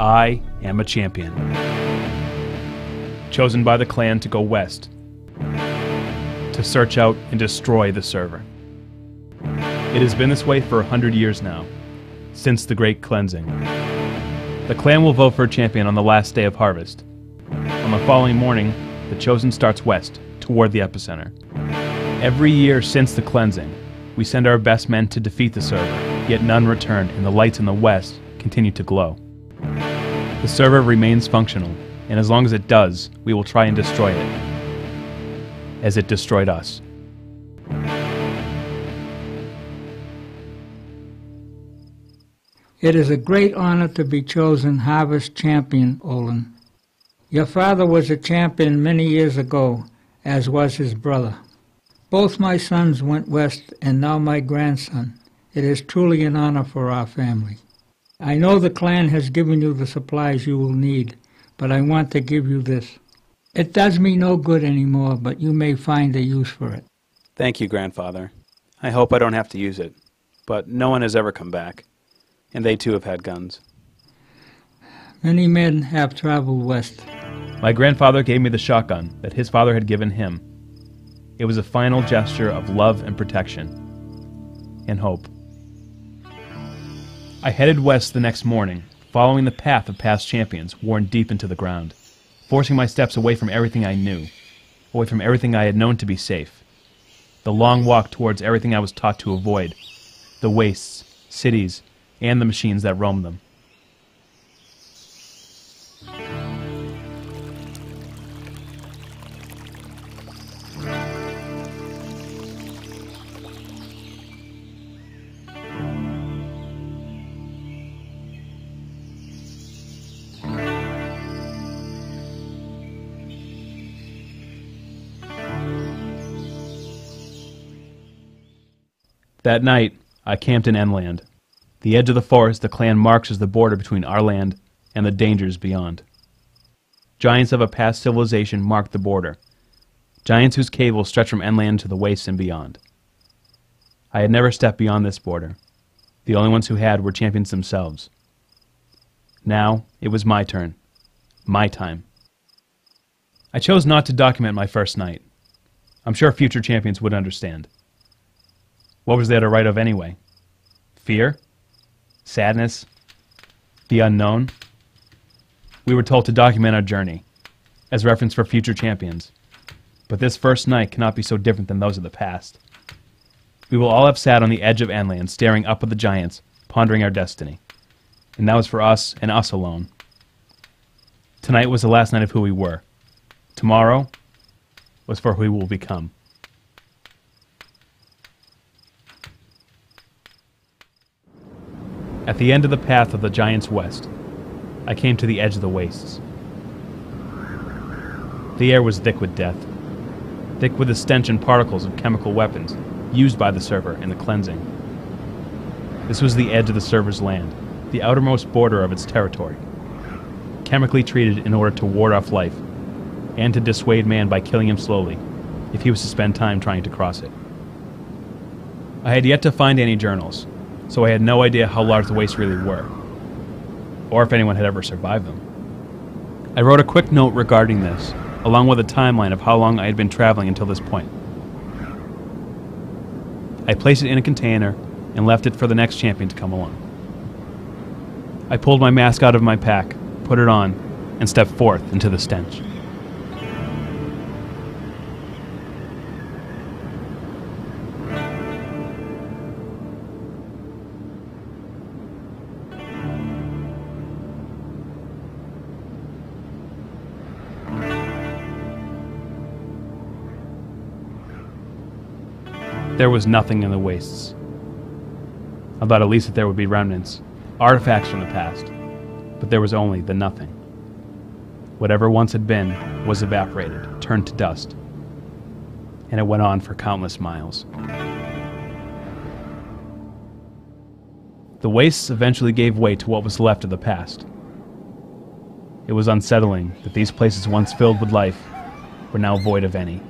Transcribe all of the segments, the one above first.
I am a champion. Chosen by the clan to go west, to search out and destroy the server. It has been this way for 100 years now, since the Great Cleansing. The clan will vote for a champion on the last day of harvest. On the following morning, the Chosen starts west, toward the epicenter. Every year since the cleansing, we send our best men to defeat the server, yet none return, and the lights in the west continue to glow. The server remains functional, and as long as it does, we will try and destroy it, as it destroyed us. It is a great honor to be chosen Harvest Champion, Olin. Your father was a champion many years ago, as was his brother. Both my sons went west, and now my grandson. It is truly an honor for our family. I know the clan has given you the supplies you will need, but I want to give you this. It does me no good anymore, but you may find a use for it. Thank you, Grandfather. I hope I don't have to use it, but no one has ever come back, and they too have had guns. Many men have traveled west. My grandfather gave me the shotgun that his father had given him. It was a final gesture of love and protection, and hope. I headed west the next morning, following the path of past champions worn deep into the ground, forcing my steps away from everything I knew, away from everything I had known to be safe. The long walk towards everything I was taught to avoid, the wastes, cities, and the machines that roamed them. That night, I camped in Enland, the edge of the forest the clan marks as the border between our land and the dangers beyond. Giants of a past civilization marked the border, giants whose cables stretched from Enland to the wastes and beyond. I had never stepped beyond this border. The only ones who had were champions themselves. Now, it was my turn. My time. I chose not to document my first night. I'm sure future champions would understand. What was there to write of anyway? Fear? Sadness? The unknown? We were told to document our journey, as reference for future champions. But this first night cannot be so different than those of the past. We will all have sat on the edge of Enland, staring up at the giants, pondering our destiny. And that was for us, and us alone. Tonight was the last night of who we were. Tomorrow was for who we will become. At the end of the path of the giants west, I came to the edge of the wastes. The air was thick with death, thick with the stench and particles of chemical weapons used by the server in the cleansing. This was the edge of the server's land, the outermost border of its territory, chemically treated in order to ward off life, and to dissuade man by killing him slowly, if he was to spend time trying to cross it. I had yet to find any journals, so I had no idea how large the wastes really were, or if anyone had ever survived them. I wrote a quick note regarding this, along with a timeline of how long I had been traveling until this point. I placed it in a container and left it for the next champion to come along. I pulled my mask out of my pack, put it on, and stepped forth into the stench. There was nothing in the wastes. I thought at least that there would be remnants, artifacts from the past, but there was only the nothing. Whatever once had been was evaporated, turned to dust, and it went on for countless miles. The wastes eventually gave way to what was left of the past. It was unsettling that these places once filled with life were now void of any.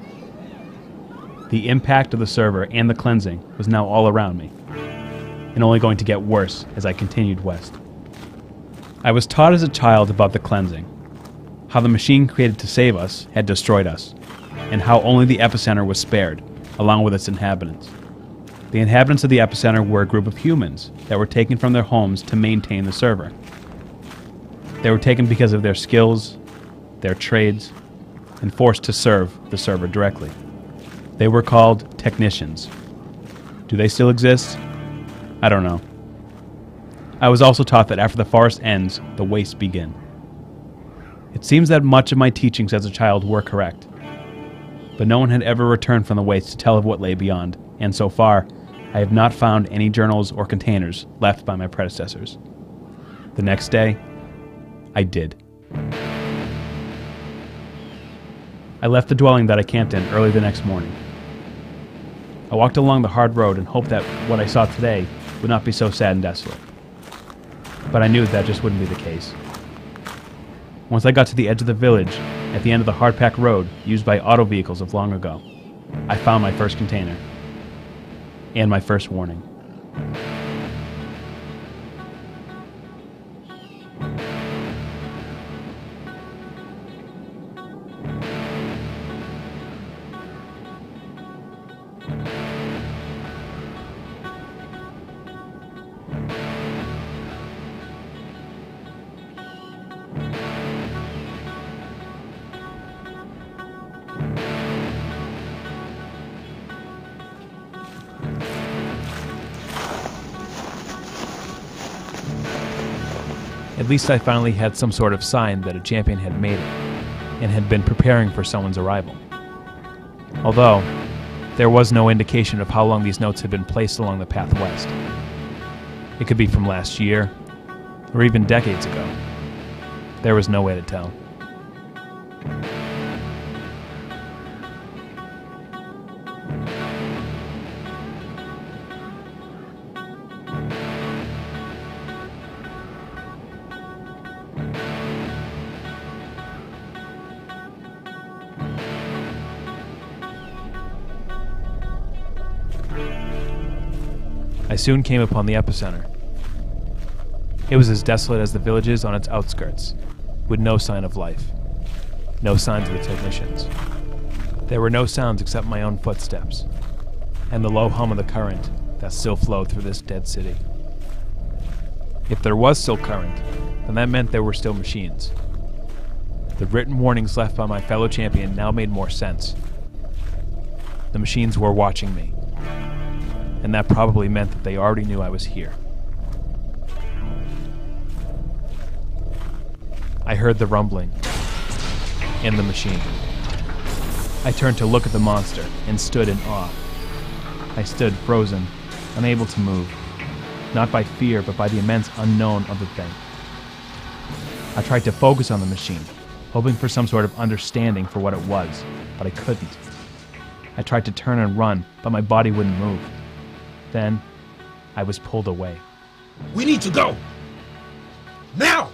The impact of the server and the cleansing was now all around me, and only going to get worse as I continued west. I was taught as a child about the cleansing, how the machine created to save us had destroyed us, and how only the epicenter was spared, along with its inhabitants. The inhabitants of the epicenter were a group of humans that were taken from their homes to maintain the server. They were taken because of their skills, their trades, and forced to serve the server directly. They were called technicians. Do they still exist? I don't know. I was also taught that after the forest ends, the wastes begin. It seems that much of my teachings as a child were correct, but no one had ever returned from the wastes to tell of what lay beyond, and so far, I have not found any journals or containers left by my predecessors. The next day, I did. I left the dwelling that I camped in early the next morning. I walked along the hard road and hoped that what I saw today would not be so sad and desolate. But I knew that just wouldn't be the case. Once I got to the edge of the village, at the end of the hard-packed road used by auto vehicles of long ago, I found my first container. And my first warning. At least I finally had some sort of sign that a champion had made it, and had been preparing for someone's arrival. Although, there was no indication of how long these notes had been placed along the path west. It could be from last year, or even decades ago. There was no way to tell. I soon came upon the epicenter. It was as desolate as the villages on its outskirts, with no sign of life, no signs of the technicians. There were no sounds except my own footsteps, and the low hum of the current that still flowed through this dead city. If there was still current, then that meant there were still machines. The written warnings left by my fellow champion now made more sense. The machines were watching me, and that probably meant that they already knew I was here. I heard the rumbling and the machine. I turned to look at the monster and stood in awe. I stood frozen, unable to move, not by fear but by the immense unknown of the thing. I tried to focus on the machine, hoping for some sort of understanding for what it was, but I couldn't. I tried to turn and run, but my body wouldn't move. Then, I was pulled away. We need to go! Now!